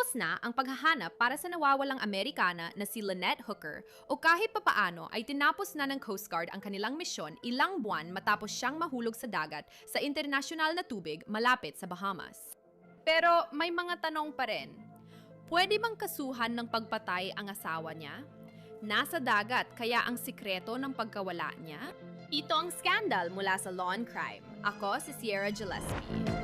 Tapos na ang paghahanap para sa nawawalang Amerikana na si Lynette Hooker o kahit papaano ay tinapos na ng Coast Guard ang kanilang misyon ilang buwan matapos siyang mahulog sa dagat sa internasyonal na tubig malapit sa Bahamas. Pero may mga tanong pa rin. Pwede bang kasuhan ng pagpatay ang asawa niya? Nasa dagat kaya ang sikreto ng pagkawala niya? Ito ang skandal mula sa Law and Crime. Ako si Sierra Gillespie.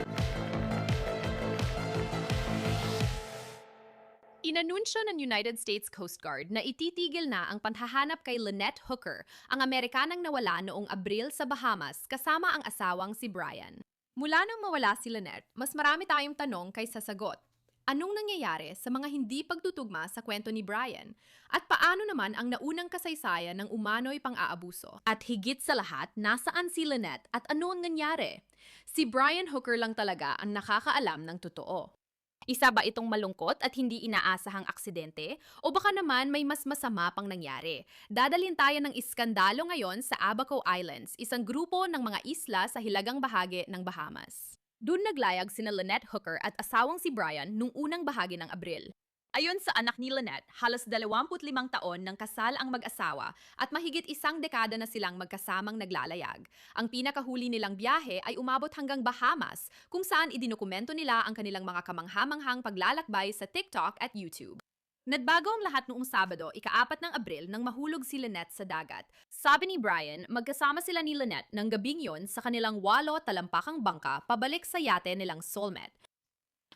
Inanunsyo ng United States Coast Guard na ititigil na ang paghahanap kay Lynette Hooker, ang Amerikanang nawala noong Abril sa Bahamas kasama ang asawang si Brian. Mula nang mawala si Lynette, mas marami tayong tanong kaysa sagot. Anong nangyayari sa mga hindi pagtutugma sa kwento ni Brian? At paano naman ang naunang kasaysayan ng umano'y pang-aabuso? At higit sa lahat, nasaan si Lynette at ano ang nangyari? Si Brian Hooker lang talaga ang nakakaalam ng totoo. Isa ba itong malungkot at hindi inaasahang aksidente? O baka naman may mas masama pang nangyari? Dadalhin tayo ng iskandalo ngayon sa Abaco Islands, isang grupo ng mga isla sa hilagang bahagi ng Bahamas. Doon naglayag sina Lynette Hooker at asawang si Brian nung unang bahagi ng Abril. Ayon sa anak ni Lynette, halos 25 taon ng kasal ang mag-asawa at mahigit isang dekada na silang magkasamang naglalayag. Ang pinakahuli nilang biyahe ay umabot hanggang Bahamas, kung saan idinukumento nila ang kanilang mga kamanghamanghang paglalakbay sa TikTok at YouTube. Nagbago ang lahat noong Sabado, ika-4 ng Abril nang mahulog si Lynette sa dagat. Sabi ni Brian, magkasama sila ni Lynette ng gabing yon sa kanilang 8 talampakang bangka pabalik sa yate nilang Soulmate.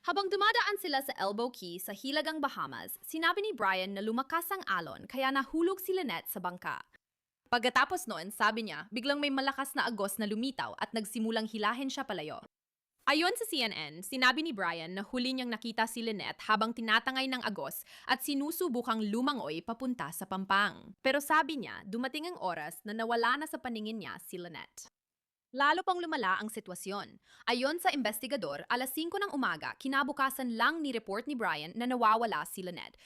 Habang dumadaan sila sa Elbow Key sa Hilagang Bahamas, sinabi ni Brian na lumakas ang alon kaya nahulog si Lynette sa bangka. Pagkatapos noon, sabi niya, biglang may malakas na agos na lumitaw at nagsimulang hilahin siya palayo. Ayon sa CNN, sinabi ni Brian na huli niyang nakita si Lynette habang tinatangay ng agos at sinusubukang lumangoy papunta sa pampang. Pero sabi niya, dumating ang oras na nawala na sa paningin niya si Lynette. Lalo pang lumala ang sitwasyon. Ayon sa investigador, alas 5 ng umaga, kinabukasan lang ni-report ni Brian na nawawala si Lynette.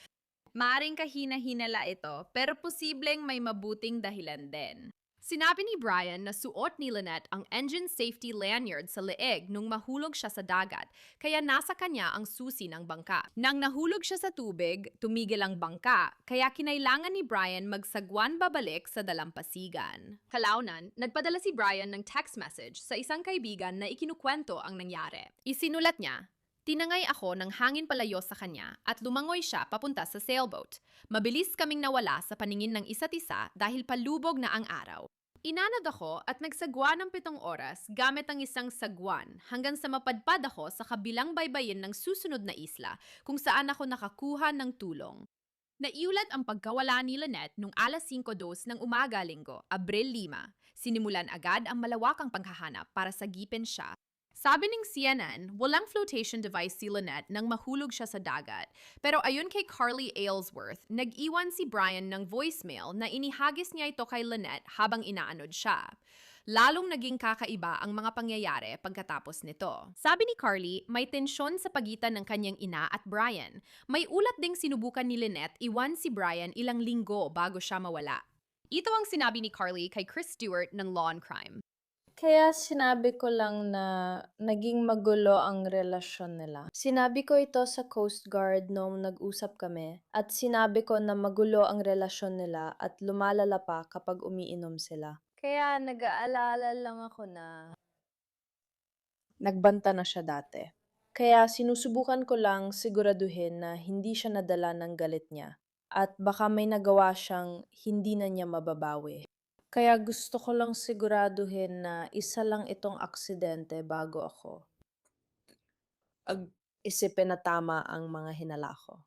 Maaring kahina-hinala ito, pero posibleng may mabuting dahilan din. Sinabi ni Brian na suot ni Lynette ang engine safety lanyard sa leeg nung mahulog siya sa dagat, kaya nasa kanya ang susi ng bangka. Nang nahulog siya sa tubig, tumigil ang bangka, kaya kinailangan ni Brian magsagwan babalik sa dalampasigan. Kalaunan, nagpadala si Brian ng text message sa isang kaibigan na ikinukwento ang nangyari. Isinulat niya, "Tinangay ako ng hangin palayo sa kanya at lumangoy siya papunta sa sailboat. Mabilis kaming nawala sa paningin ng isa't isa dahil palubog na ang araw. Inanad ako at nagsagwa ng 7 oras gamit ang isang sagwan hanggang sa mapadpad ako sa kabilang baybayin ng susunod na isla kung saan ako nakakuha ng tulong." Naiulat ang pagkawala ni Lynette noong alas 5:02 ng umaga linggo, Abril 5. Sinimulan agad ang malawakang paghahanap para sagipin siya. Sabi ng CNN, walang flotation device si Lynette nang mahulog siya sa dagat. Pero ayon kay Carly Aylesworth, nag-iwan si Brian ng voicemail na inihagis niya ito kay Lynette habang inaanod siya. Lalong naging kakaiba ang mga pangyayari pagkatapos nito. Sabi ni Carly, may tensyon sa pagitan ng kanyang ina at Brian. May ulat ding sinubukan ni Lynette iwan si Brian ilang linggo bago siya mawala. Ito ang sinabi ni Carly kay Chris Stewart ng Law and Crime. Kaya sinabi ko lang na naging magulo ang relasyon nila. Sinabi ko ito sa Coast Guard noong nag-usap kami at sinabi ko na magulo ang relasyon nila at lumalala pa kapag umiinom sila. Kaya nag-aalala lang ako na nagbanta na siya dati. Kaya sinusubukan ko lang siguraduhin na hindi siya nadala ng galit niya at baka may nagawa siyang hindi na niya mababawi. Kaya gusto ko lang siguraduhin na isa lang itong aksidente bago ako isipin na tama ang mga hinala ko.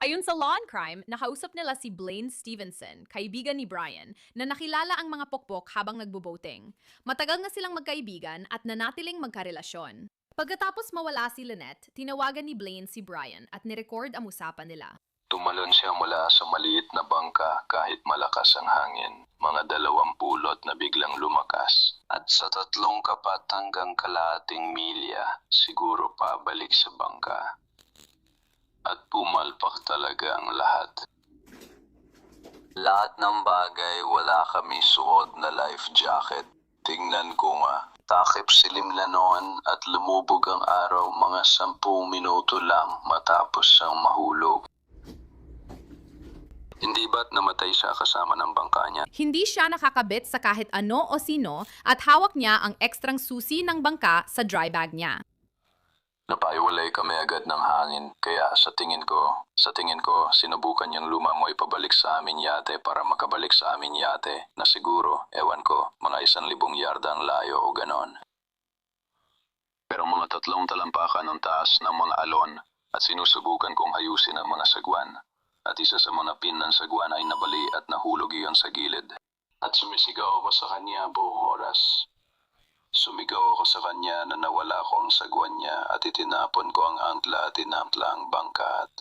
Ayon sa Law and Crime, nakausap nila si Blaine Stevenson, kaibigan ni Brian, na nakilala ang mga pokpok habang nagbo-boating. Matagal na silang magkaibigan at nanatiling magkarelasyon. Pagkatapos mawala si Lynette, tinawagan ni Blaine si Brian at nirecord ang usapan nila. Tumalon siya mula sa maliit na bangka kahit malakas ang hangin, mga 20 pulot na biglang lumakas. At sa 3 kapat hanggang kalahating milya, siguro pabalik sa bangka. At pumalpak talaga ang lahat. Lahat ng bagay, wala kami suot na life jacket. Tingnan ko nga, Takip silim na noon at lumubog ang araw mga 10 minuto lang matapos siyang mahulog. Hindi ba't namatay siya kasama ng bangka niya? Hindi siya nakakabit sa kahit ano o sino at hawak niya ang ekstrang susi ng bangka sa dry bag niya. Napaiwalay kami agad ng hangin, kaya sa tingin ko, sinubukan niyang lumangoy pabalik sa amin yate para makabalik sa amin yate na siguro, ewan ko, mga 1,000 yarda ang layo o ganon. Pero mga 3 talampakan ang taas ng mga alon at sinusubukan kong ayusin ang mga sagwan. At isa sa mga pin ng sagwan ay nabali at nahulog iyon sa gilid. At sumisigaw ako sa kanya buong oras. Sumigaw ako sa kanya na nawala ko ang sagwan niya at itinapon ko ang angkla at inampla ang bangka at...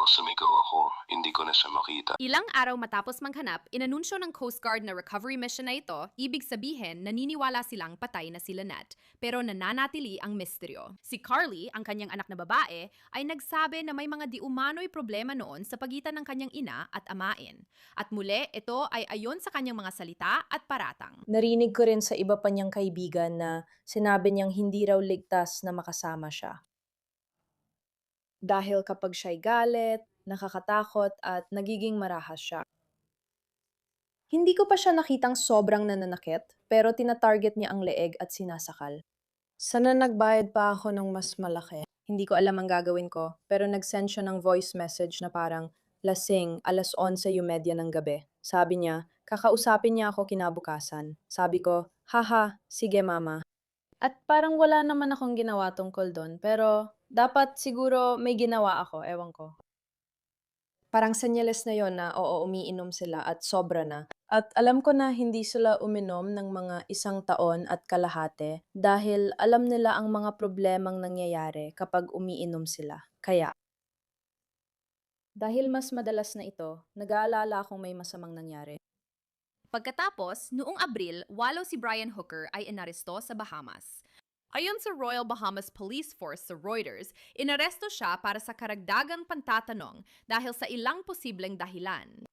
sumigaw ako. Hindi ko na siya makita. Ilang araw matapos manghanap, inanunsyo ng Coast Guard na recovery mission na ito, ibig sabihin naniniwala silang patay na si Lynette, pero nananatili ang misteryo. Si Carly, ang kanyang anak na babae, ay nagsabi na may mga di umano'y problema noon sa pagitan ng kanyang ina at amain. At muli, ito ay ayon sa kanyang mga salita at paratang. Narinig ko rin sa iba pa niyang kaibigan na sinabi niyang hindi raw ligtas na makasama siya. Dahil kapag siya'y galit, nakakatakot at nagiging marahas siya. Hindi ko pa siya nakitang sobrang nananakit, pero tinatarget niya ang leeg at sinasakal. Sana nagbayad pa ako ng mas malaki. Hindi ko alam ang gagawin ko, pero nag-send siya ng voice message na parang, lasing, 11:30 ng gabi. Sabi niya, kakausapin niya ako kinabukasan. Sabi ko, haha, sige mama. At parang wala naman akong ginawa tungkol doon, pero dapat siguro may ginawa ako, ewan ko. Parang senyales na yon na oo, umiinom sila at sobra na. At alam ko na hindi sila uminom ng mga 1 taon at kalahati dahil alam nila ang mga problemang nangyayari kapag umiinom sila. Kaya, dahil mas madalas na ito, nag-aalala akong may masamang nangyari. Pagkatapos, noong Abril, walo si Brian Hooker ay inaresto sa Bahamas. Ayon sa Royal Bahamas Police Force sa Reuters, inaresto siya para sa karagdagang pantatanong dahil sa ilang posibleng dahilan.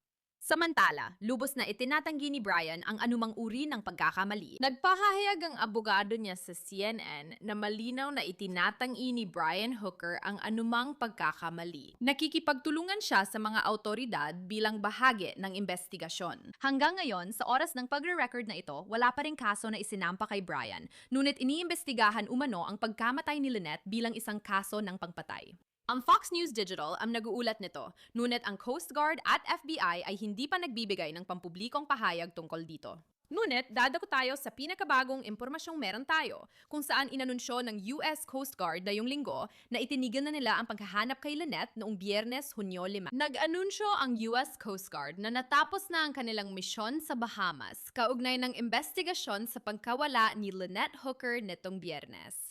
Samantala, lubos na itinatanggi ni Brian ang anumang uri ng pagkakamali. Nagpahayag ang abogado niya sa CNN na malinaw na itinatanggi ni Brian Hooker ang anumang pagkakamali. Nakikipagtulungan siya sa mga autoridad bilang bahagi ng investigasyon. Hanggang ngayon, sa oras ng pagre-record na ito, wala pa ring kaso na isinampa kay Brian, ngunit iniimbestigahan umano ang pagkamatay ni Lynette bilang isang kaso ng pangpatay. Ang Fox News Digital ang nag-uulat nito, ngunit ang Coast Guard at FBI ay hindi pa nagbibigay ng pampublikong pahayag tungkol dito. Ngunit dadako tayo sa pinakabagong impormasyong meron tayo, kung saan inanunsyo ng US Coast Guard na yung linggo na itinigil na nila ang paghahanap kay Lynette noong Biyernes, Hunyo 5. Nag-anunsyo ang US Coast Guard na natapos na ang kanilang misyon sa Bahamas, kaugnay ng investigasyon sa pagkawala ni Lynette Hooker nitong Biyernes.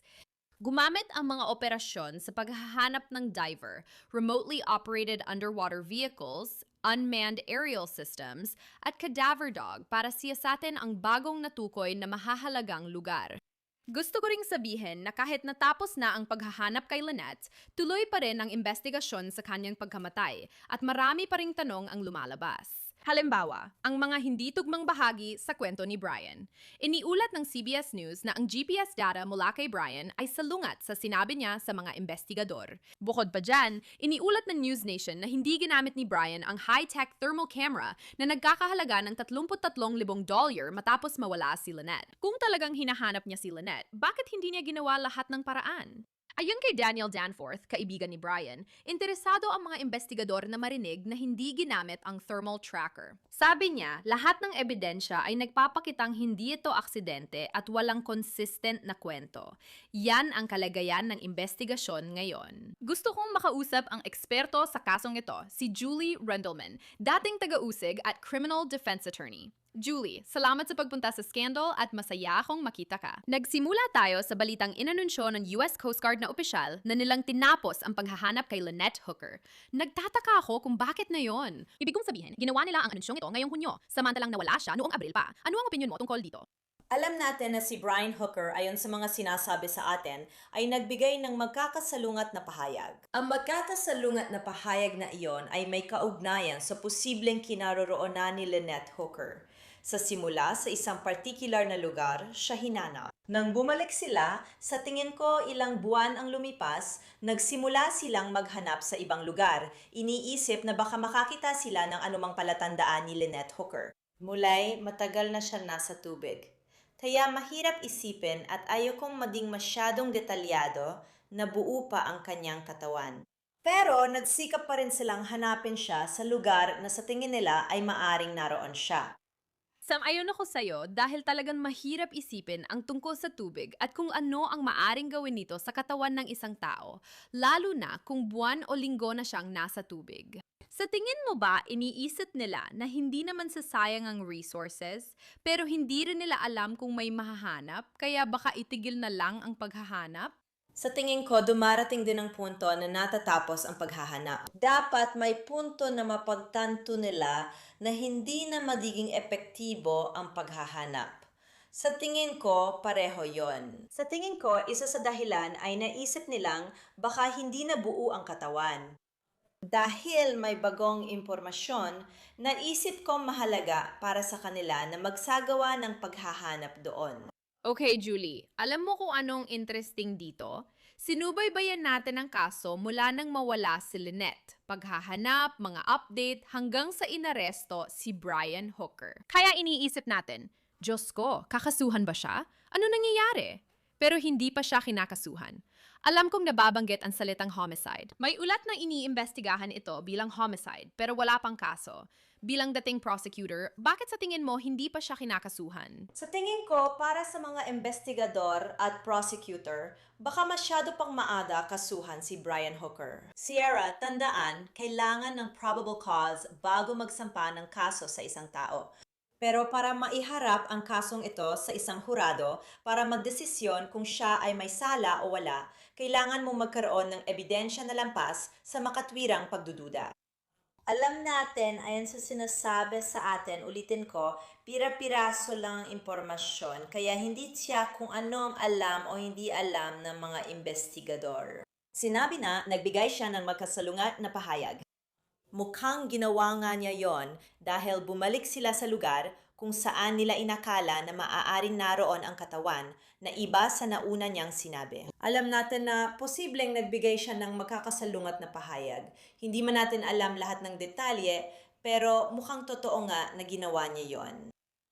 Gumamit ang mga operasyon sa paghahanap ng diver, remotely operated underwater vehicles, unmanned aerial systems, at cadaver dog para siyasatin ang bagong natukoy na mahahalagang lugar. Gusto ko ring sabihin na kahit natapos na ang paghahanap kay Lynette, tuloy pa rin ang investigasyon sa kanyang pagkamatay at marami pa ring tanong ang lumalabas. Halimbawa, ang mga hindi tugmang bahagi sa kwento ni Brian. Iniulat ng CBS News na ang GPS data mula kay Brian ay salungat sa sinabi niya sa mga investigador. Bukod pa dyan, iniulat ng News Nation na hindi ginamit ni Brian ang high-tech thermal camera na nagkakahalaga ng $33,000 matapos mawala si Lynette. Kung talagang hinahanap niya si Lynette, bakit hindi niya ginawa lahat ng paraan? Ayon kay Daniel Danforth, kaibigan ni Brian, interesado ang mga investigador na marinig na hindi ginamit ang thermal tracker. Sabi niya, lahat ng ebidensya ay nagpapakitang hindi ito aksidente at walang consistent na kwento. Yan ang kalagayan ng investigasyon ngayon. Gusto kong makausap ang eksperto sa kasong ito, si Julie Rendelman, dating taga-usig at criminal defense attorney. Julie, salamat sa pagpunta sa Scandal at masaya akong makita ka. Nagsimula tayo sa balitang inanunsyo ng US Coast Guard na opisyal na nilang tinapos ang paghahanap kay Lynette Hooker. Nagtataka ako kung bakit na yon. Ibig kong sabihin, ginawa nila ang anunsyong ito ngayong Hunyo, samantalang nawala siya noong Abril pa. Ano ang opinion mo tungkol dito? Alam natin na si Brian Hooker, ayon sa mga sinasabi sa atin, ay nagbigay ng magkakasalungat na pahayag. Ang magkakasalungat na pahayag na iyon ay may kaugnayan sa posibleng kinaroroonan ni Lynette Hooker. Sa simula, sa isang particular na lugar, siya hinanap. Nang bumalik sila, sa tingin ko ilang buwan ang lumipas, nagsimula silang maghanap sa ibang lugar. Iniisip na baka makakita sila ng anumang palatandaan ni Lynette Hooker. Mulay, matagal na siya nasa tubig. Kaya mahirap isipin at ayokong maging masyadong detalyado na buo pa ang kanyang katawan. Pero nagsikap pa rin silang hanapin siya sa lugar na sa tingin nila ay maaring naroon siya. Sam-ayon ako sa'yo dahil talagang mahirap isipin ang tungkol sa tubig at kung ano ang maaring gawin nito sa katawan ng isang tao, lalo na kung buwan o linggo na siyang nasa tubig. Sa tingin mo ba iniisip nila na hindi naman sasayang ang resources, pero hindi rin nila alam kung may mahahanap, kaya baka itigil na lang ang paghahanap? Sa tingin ko, dumarating din ang punto na natatapos ang paghahanap. Dapat may punto na mapagtanto nila na hindi na magiging epektibo ang paghahanap. Sa tingin ko, pareho yon. Sa tingin ko, isa sa dahilan ay naisip nilang baka hindi na buo ang katawan. Dahil may bagong impormasyon, naisip ko mahalaga para sa kanila na magsagawa ng paghahanap doon. Okay, Julie, alam mo kung anong interesting dito? Sinubaybayan natin ang kaso mula nang mawala si Lynette, paghahanap, mga update, hanggang sa inaresto si Brian Hooker. Kaya iniisip natin, Diyos ko, kakasuhan ba siya? Ano nangyayari? Pero hindi pa siya kinakasuhan. Alam kong nababanggit ang salitang homicide. May ulat na iniimbestigahan ito bilang homicide pero wala pang kaso. Bilang dating prosecutor, bakit sa tingin mo hindi pa siya kinakasuhan? Sa tingin ko, para sa mga investigador at prosecutor, baka masyado pang maaga kasuhan si Brian Hooker. Sierra, tandaan, kailangan ng probable cause bago magsampa ng kaso sa isang tao. Pero para maiharap ang kasong ito sa isang hurado, para magdesisyon kung siya ay may sala o wala, kailangan mong magkaroon ng ebidensya na lampas sa makatwirang pagdududa. Alam natin, ayon sa sinasabi sa atin, ulitin ko, pira-piraso lang ang impormasyon, kaya hindi siya kung ano ang alam o hindi alam ng mga investigador. Sinabi na, nagbigay siya ng magkasalungat na pahayag. Mukhang ginawa nga niya yon dahil bumalik sila sa lugar kung saan nila inakala na maaaring naroon ang katawan na iba sa nauna niyang sinabi. Alam natin na posibleng nagbigay siya ng magkakasalungat na pahayag. Hindi man natin alam lahat ng detalye, pero mukhang totoo nga na ginawa niya yon.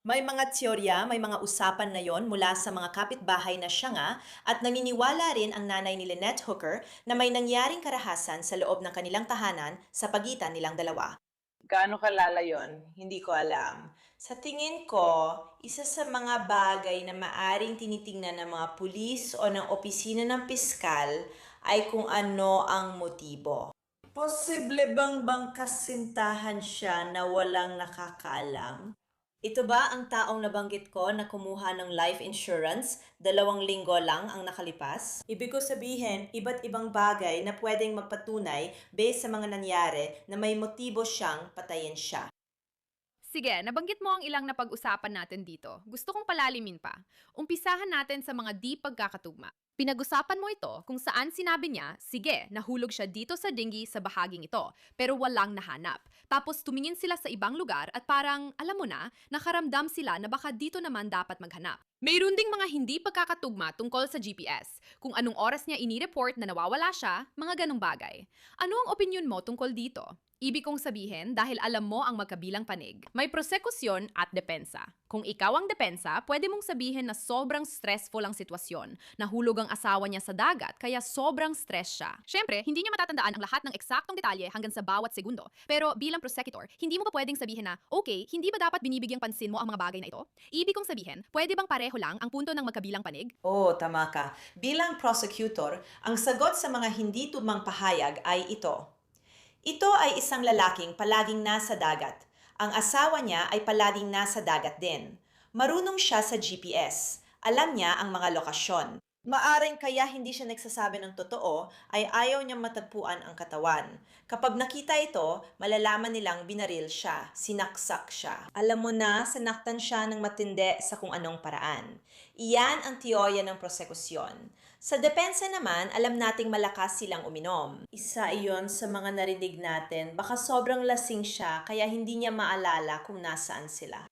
May mga teorya, may mga usapan na yon mula sa mga kapitbahay na siya nga at naniniwala rin ang nanay ni Lynette Hooker na may nangyaring karahasan sa loob ng kanilang tahanan sa pagitan nilang dalawa. Gaano kalala yon? Hindi ko alam. Sa tingin ko, isa sa mga bagay na maaring tinitingnan ng mga pulis o ng opisina ng piskal ay kung ano ang motibo. Posible bang bangkasintahan siya na walang nakakaalam? Ito ba ang taong nabanggit ko na kumuha ng life insurance 2 linggo lang ang nakalipas? Ibig ko sabihin, iba't ibang bagay na pwedeng magpatunay based sa mga nangyari na may motibo siyang patayin siya. Sige, nabanggit mo ang ilang napag-usapan natin dito. Gusto kong palalimin pa. Umpisahan natin sa mga di pagkakatugma. Pinag-usapan mo ito kung saan sinabi niya, sige, nahulog siya dito sa dinghy sa bahaging ito, pero walang nahanap. Tapos tumingin sila sa ibang lugar at parang, alam mo na, nakaramdam sila na baka dito naman dapat maghanap. Mayroon ding mga hindi pagkakatugma tungkol sa GPS, kung anong oras niya inireport na nawawala siya, mga ganong bagay. Ano ang opinyon mo tungkol dito? Ibig kong sabihin dahil alam mo ang magkabilang panig. May prosekusyon at depensa. Kung ikaw ang depensa, pwede mong sabihin na sobrang stressful ang sitwasyon. Nahulog ang asawa niya sa dagat, kaya sobrang stress siya. Siyempre, hindi niya matatandaan ang lahat ng eksaktong detalye hanggang sa bawat segundo. Pero bilang prosecutor, hindi mo pa pwedeng sabihin na, okay, hindi ba dapat binibigyang pansin mo ang mga bagay na ito? Ibig kong sabihin, pwede bang pareho lang ang punto ng magkabilang panig? Oo, tama ka. Bilang prosecutor, ang sagot sa mga hindi tugmang pahayag ay ito. Ito ay isang lalaking palaging nasa dagat. Ang asawa niya ay palaging nasa dagat din. Marunong siya sa GPS. Alam niya ang mga lokasyon. Maaring kaya hindi siya nagsasabi ng totoo ay ayaw niyang matagpuan ang katawan. Kapag nakita ito, malalaman nilang binaril siya, sinaksak siya. Alam mo na, sinaktan siya ng matindi sa kung anong paraan. Iyan ang teorya ng prosekusyon. Sa depensa naman, alam nating malakas silang uminom. Isa iyon sa mga narinig natin, baka sobrang lasing siya kaya hindi niya maalala kung nasaan sila.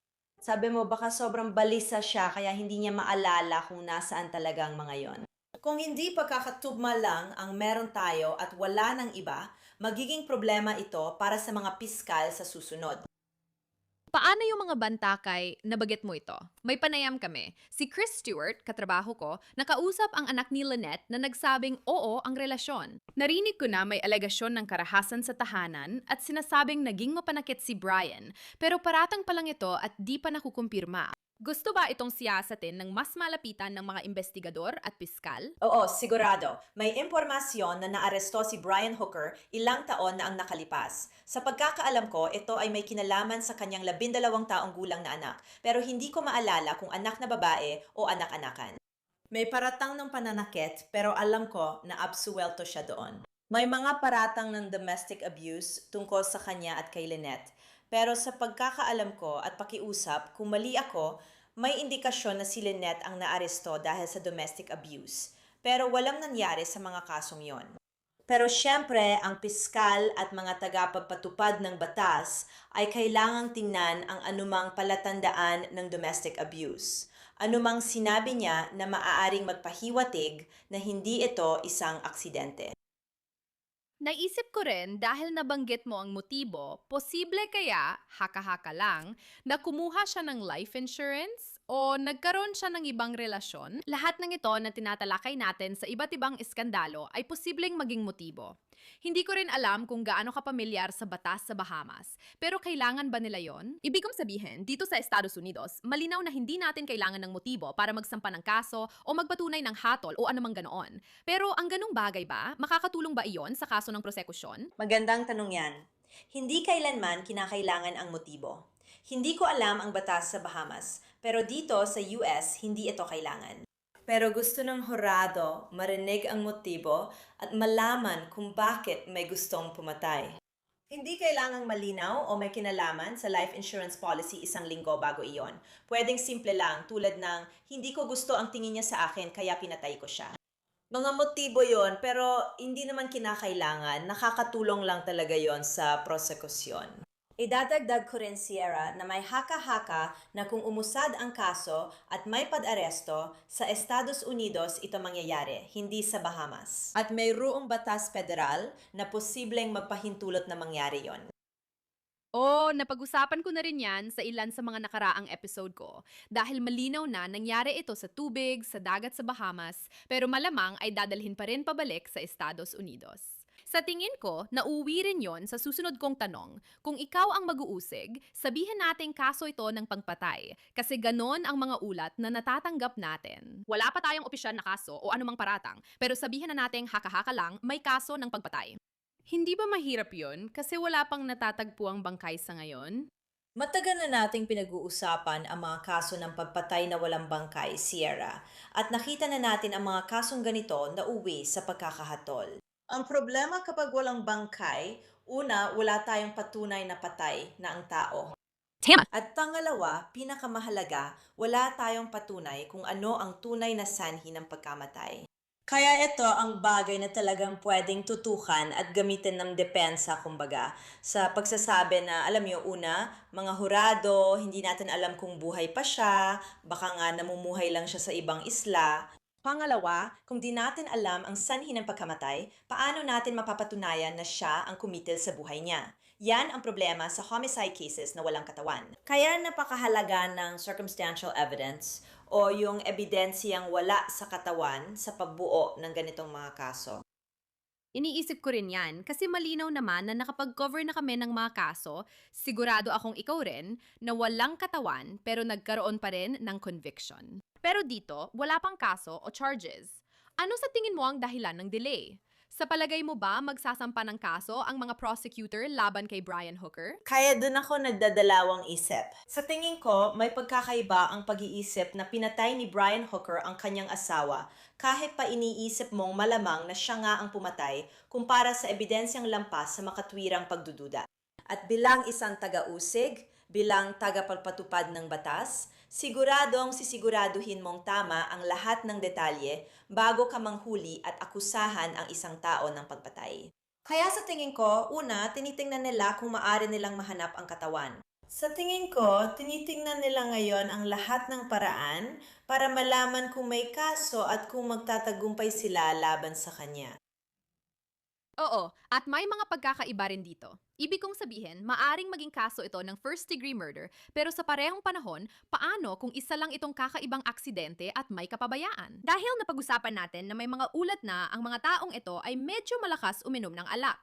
Sabi mo baka sobrang balisa siya kaya hindi niya maalala kung nasaan talaga ang mga yon. Kung hindi pagkakatugma lang ang meron tayo at wala ng iba, magiging problema ito para sa mga piskal sa susunod. Paano yung mga bantakay, nabaget mo ito? May panayam kami. Si Chris Stewart, katrabaho ko, nakausap ang anak ni Lynette na nagsabing oo ang relasyon. Narinig ko na may alegasyon ng karahasan sa tahanan at sinasabing naging mapanakit si Brian, pero paratang pa lang ito at di pa nakukumpirma. Gusto ba itong siyasatin ng mas malapitan ng mga investigador at piskal? Oo, sigurado. May impormasyon na naaresto si Brian Hooker ilang taon na ang nakalipas. Sa pagkakaalam ko, ito ay may kinalaman sa kanyang 12 taong gulang na anak, pero hindi ko maalala kung anak na babae o anak-anakan. May paratang ng pananakit, pero alam ko na absuelto siya doon. May mga paratang ng domestic abuse tungkol sa kanya at kay Lynette. Pero sa pagkakaalam ko at pakiusap, kung mali ako, may indikasyon na si Lynette ang naaresto dahil sa domestic abuse. Pero walang nangyari sa mga kasong yon. Pero syempre, ang piskal at mga tagapagpatupad ng batas ay kailangang tingnan ang anumang palatandaan ng domestic abuse. Anumang sinabi niya na maaaring magpahiwatig na hindi ito isang aksidente. Naisip ko rin dahil nabanggit mo ang motibo, posible kaya, haka-haka lang, na kumuha siya ng life insurance o nagkaroon siya ng ibang relasyon? Lahat ng ito na tinatalakay natin sa iba't ibang iskandalo ay posibleng maging motibo. Hindi ko rin alam kung gaano kapamilyar sa batas sa Bahamas, pero kailangan ba nila yon? Ibig kong sabihin, dito sa Estados Unidos, malinaw na hindi natin kailangan ng motibo para magsampa ng kaso o magpatunay ng hatol o anumang ganoon. Pero ang ganong bagay ba? Makakatulong ba iyon sa kaso ng prosekusyon? Magandang tanong yan. Hindi kailanman kinakailangan ang motibo. Hindi ko alam ang batas sa Bahamas, pero dito sa US, hindi ito kailangan. Pero gusto ng hurado marinig ang motibo at malaman kung bakit may gustong pumatay. Hindi kailangang malinaw o may kinalaman sa life insurance policy isang linggo bago iyon. Pwedeng simple lang tulad ng hindi ko gusto ang tingin niya sa akin kaya pinatay ko siya. Mga motibo yon pero hindi naman kinakailangan, nakakatulong lang talaga yon sa prosekusyon. Idadagdag ko rin, Sierra, na may haka-haka na kung umusad ang kaso at may pag-aresto, sa Estados Unidos ito mangyayari, hindi sa Bahamas. At mayroong batas federal na posibleng magpahintulot na mangyari yon. Napag-usapan ko na rin yan sa ilan sa mga nakaraang episode ko dahil malinaw na nangyari ito sa tubig, sa dagat sa Bahamas, pero malamang ay dadalhin pa rin pabalik sa Estados Unidos. Sa tingin ko, nauwi rin yon sa susunod kong tanong. Kung ikaw ang mag-uusig, sabihin nating kaso ito ng pagpatay kasi ganon ang mga ulat na natatanggap natin. Wala pa tayong opisyal na kaso o anumang paratang, pero sabihin na nating haka-haka lang may kaso ng pagpatay. Hindi ba mahirap yon kasi wala pang natatagpuang bangkay sa ngayon? Matagal na nating pinag-uusapan ang mga kaso ng pagpatay na walang bangkay, Sierra, at nakita na natin ang mga kasong ganito na uwi sa pagkakahatol. Ang problema kapag walang bangkay, una, wala tayong patunay na patay na ang tao. Tama! At pangalawa, pinakamahalaga, wala tayong patunay kung ano ang tunay na sanhi ng pagkamatay. Kaya ito ang bagay na talagang pwedeng tutukan at gamitin ng depensa, kumbaga, sa pagsasabi na, alam niyo, una, mga hurado, hindi natin alam kung buhay pa siya, baka nga namumuhay lang siya sa ibang isla. Pangalawa, kung di natin alam ang sanhi ng pagkamatay, paano natin mapapatunayan na siya ang kumitil sa buhay niya? Yan ang problema sa homicide cases na walang katawan. Kaya napakahalaga ng circumstantial evidence o yung ebidensyang wala sa katawan sa pagbuo ng ganitong mga kaso. Iniisip ko rin yan kasi malinaw naman na nakapag-cover na kami ng mga kaso, sigurado akong ikaw rin, na walang katawan pero nagkaroon pa rin ng conviction. Pero dito, wala pang kaso o charges. Ano sa tingin mo ang dahilan ng delay? Sa palagay mo ba magsasampa ng kaso ang mga prosecutor laban kay Brian Hooker? Kaya dun ako nagdadalawang isip. Sa tingin ko, may pagkakaiba ang pag-iisip na pinatay ni Brian Hooker ang kanyang asawa kahit pa iniisip mong malamang na siya nga ang pumatay kumpara sa ebidensyang lampas sa makatwirang pagdududa. At bilang isang taga-usig, bilang tagapagpatupad ng batas, siguradong sisiguraduhin mong tama ang lahat ng detalye bago ka manghuli at akusahan ang isang tao ng pagpatay. Kaya sa tingin ko, una, tinitingnan nila kung maaari nilang mahanap ang katawan. Sa tingin ko, tinitingnan nila ngayon ang lahat ng paraan para malaman kung may kaso at kung magtatagumpay sila laban sa kanya. Oo, at may mga pagkakaiba rin dito. Ibig kong sabihin, maaring maging kaso ito ng first-degree murder, pero sa parehong panahon, paano kung isa lang itong kakaibang aksidente at may kapabayaan? Dahil napag-usapan natin na may mga ulat na ang mga taong ito ay medyo malakas uminom ng alak.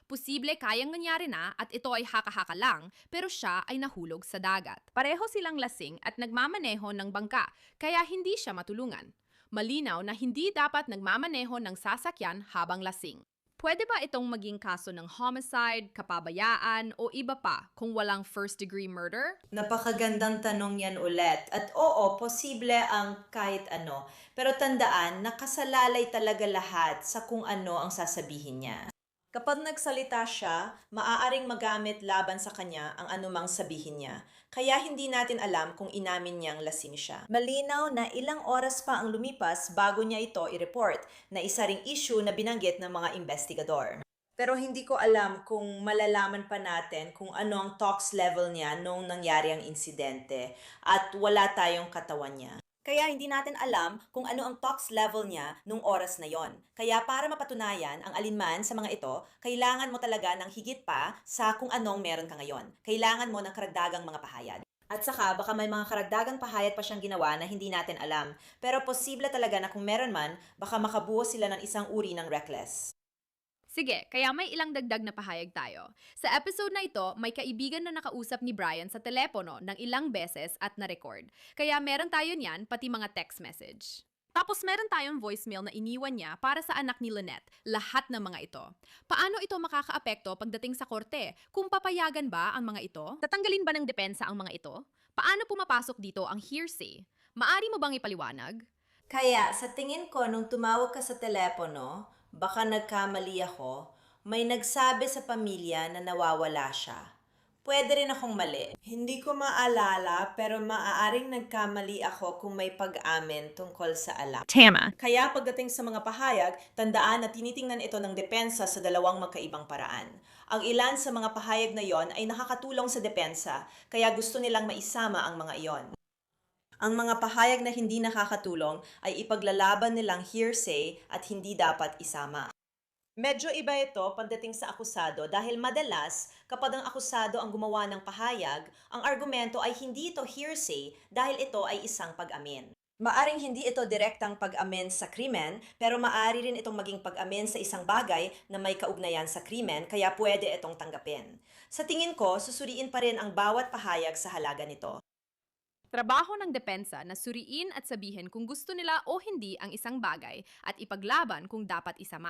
Posible kayang nangyari na at ito ay haka-haka lang, pero siya ay nahulog sa dagat. Pareho silang lasing at nagmamaneho ng bangka, kaya hindi siya matulungan. Malinaw na hindi dapat nagmamaneho ng sasakyan habang lasing. Pwede ba itong maging kaso ng homicide, kapabayaan, o iba pa kung walang first-degree murder? Napakagandang tanong yan ulit. At oo, posible ang kahit ano. Pero tandaan, nakasalalay talaga lahat sa kung ano ang sasabihin niya. Kapag nagsalita siya, maaaring magamit laban sa kanya ang anumang sabihin niya. Kaya hindi natin alam kung inamin niyang lasing siya. Malinaw na ilang oras pa ang lumipas bago niya ito i-report na isa ring issue na binanggit ng mga investigador. Pero hindi ko alam kung malalaman pa natin kung ano ang tox level niya nung nangyari ang insidente at wala tayong katawan niya. Kaya hindi natin alam kung ano ang tox level niya nung oras na yon. Kaya para mapatunayan ang alinman sa mga ito, kailangan mo talaga ng higit pa sa kung anong meron ka ngayon. Kailangan mo ng karagdagang mga pahayag. At saka baka may mga karagdagang pahayag pa siyang ginawa na hindi natin alam. Pero posible talaga na kung meron man, baka makabuo sila ng isang uri ng reckless. Sige, kaya may ilang dagdag na pahayag tayo. Sa episode na ito, may kaibigan na nakausap ni Brian sa telepono ng ilang beses at na-record. Kaya meron tayo niyan, pati mga text message. Tapos meron tayong voicemail na iniwan niya para sa anak ni Lynette, lahat ng mga ito. Paano ito makakaapekto pagdating sa korte? Kung papayagan ba ang mga ito? Tatanggalin ba ng depensa ang mga ito? Paano pumapasok dito ang hearsay? Maari mo bang ipaliwanag? Kaya sa tingin ko nung tumawag ka sa telepono, baka nagkamali ako, may nagsabi sa pamilya na nawawala siya. Pwede rin akong mali. Hindi ko maalala pero maaaring nagkamali ako kung may pag-amin tungkol sa alak. Tama. Kaya pagdating sa mga pahayag, tandaan na tinitingnan ito ng depensa sa dalawang magkaibang paraan. Ang ilan sa mga pahayag na yon ay nakakatulong sa depensa, kaya gusto nilang maisama ang mga iyon. Ang mga pahayag na hindi nakakatulong ay ipaglalaban nilang hearsay at hindi dapat isama. Medyo iba ito pagdating sa akusado dahil madalas kapag ang akusado ang gumawa ng pahayag, ang argumento ay hindi ito hearsay dahil ito ay isang pag-amin. Maaring hindi ito direktang pag-amin sa krimen, pero maaari rin itong maging pag-amin sa isang bagay na may kaugnayan sa krimen, kaya pwede itong tanggapin. Sa tingin ko, susuriin pa rin ang bawat pahayag sa halaga nito. Trabaho ng depensa na suriin at sabihin kung gusto nila o hindi ang isang bagay at ipaglaban kung dapat isama.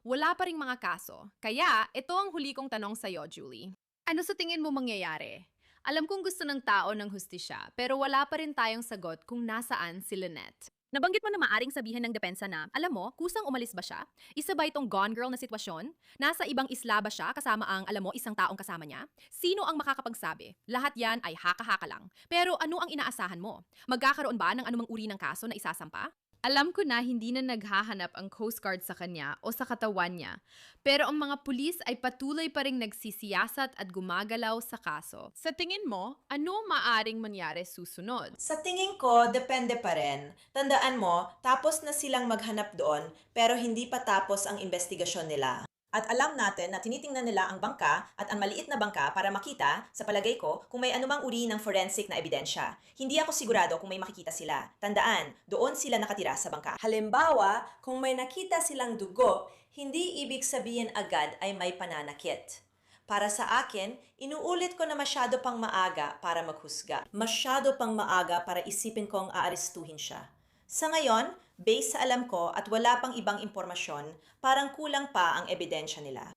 Wala pa ring mga kaso, kaya ito ang huli kong tanong sa'yo, Julie. Ano sa tingin mo mangyayari? Alam kong gusto ng tao ng hustisya, pero wala pa rin tayong sagot kung nasaan si Lynette. Nabanggit mo na maaring sabihin ng depensa na, alam mo, kusang umalis ba siya? Isa ba itong gone girl na sitwasyon? Nasa ibang isla ba siya kasama ang, alam mo, isang taong kasama niya? Sino ang makakapagsabi? Lahat yan ay haka-haka lang. Pero ano ang inaasahan mo? Magkakaroon ba ng anumang uri ng kaso na isasampa? Alam ko na hindi na naghahanap ang Coast Guard sa kanya o sa katawan niya, pero ang mga pulis ay patuloy pa ring nagsisiyasat at gumagalaw sa kaso. Sa tingin mo, ano maaring mangyari susunod? Sa tingin ko, depende pa rin. Tandaan mo, tapos na silang maghanap doon, pero hindi pa tapos ang investigasyon nila. At alam natin na tinitingnan nila ang bangka at ang maliit na bangka para makita, sa palagay ko, kung may anumang uri ng forensic na ebidensya. Hindi ako sigurado kung may makikita sila. Tandaan, doon sila nakatira sa bangka. Halimbawa, kung may nakita silang dugo, hindi ibig sabihin agad ay may pananakit. Para sa akin, inuulit ko na masyado pang maaga para maghusga. Masyado pang maaga para isipin kong aarestuhin siya. Sa ngayon, based sa alam ko at wala pang ibang impormasyon, parang kulang pa ang ebidensya nila.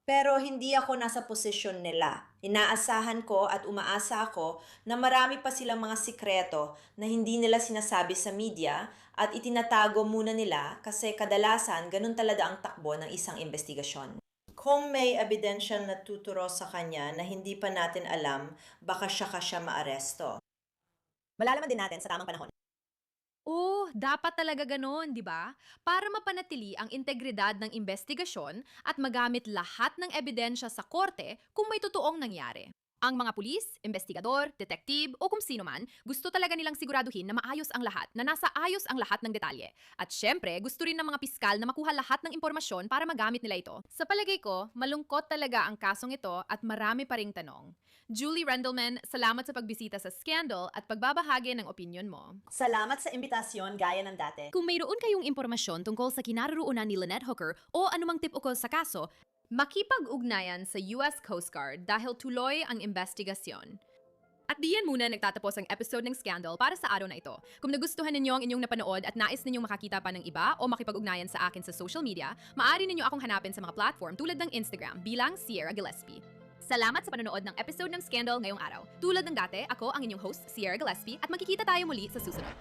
Pero hindi ako nasa posisyon nila. Inaasahan ko at umaasa ako na marami pa silang mga sikreto na hindi nila sinasabi sa media at itinatago muna nila kasi kadalasan ganun talaga ang takbo ng isang investigasyon. Kung may ebidensya na tuturo sa kanya na hindi pa natin alam, baka siya maaresto. Malalaman din natin sa tamang panahon. Oh, dapat talaga ganoon, di ba? Para mapanatili ang integridad ng investigasyon at magamit lahat ng ebidensya sa korte kung may totoong nangyari. Ang mga pulis, investigador, detektib o kung sino man, gusto talaga nilang siguraduhin na maayos ang lahat, na nasa ayos ang lahat ng detalye. At syempre, gusto rin ng mga piskal na makuha lahat ng impormasyon para magamit nila ito. Sa palagay ko, malungkot talaga ang kasong ito at marami pa ring tanong. Julie Rendelman, salamat sa pagbisita sa Scandal at pagbabahagi ng opinion mo. Salamat sa imbitasyon gaya ng dati. Kung mayroon kayong impormasyon tungkol sa kinaroroonan ni Lynette Hooker o anumang tip ukol sa kaso, makipag-ugnayan sa US Coast Guard dahil tuloy ang investigasyon. At diyan muna nagtatapos ang episode ng Scandal para sa araw na ito. Kung nagustuhan ninyo ang inyong napanood at nais ninyong makakita pa ng iba o makipag-ugnayan sa akin sa social media, maaari ninyo akong hanapin sa mga platform tulad ng Instagram bilang Sierra Gillespie. Salamat sa panonood ng episode ng Scandal ngayong araw. Tulad ng dati, ako ang inyong host, Sierra Gillespie, at magkikita tayo muli sa susunod.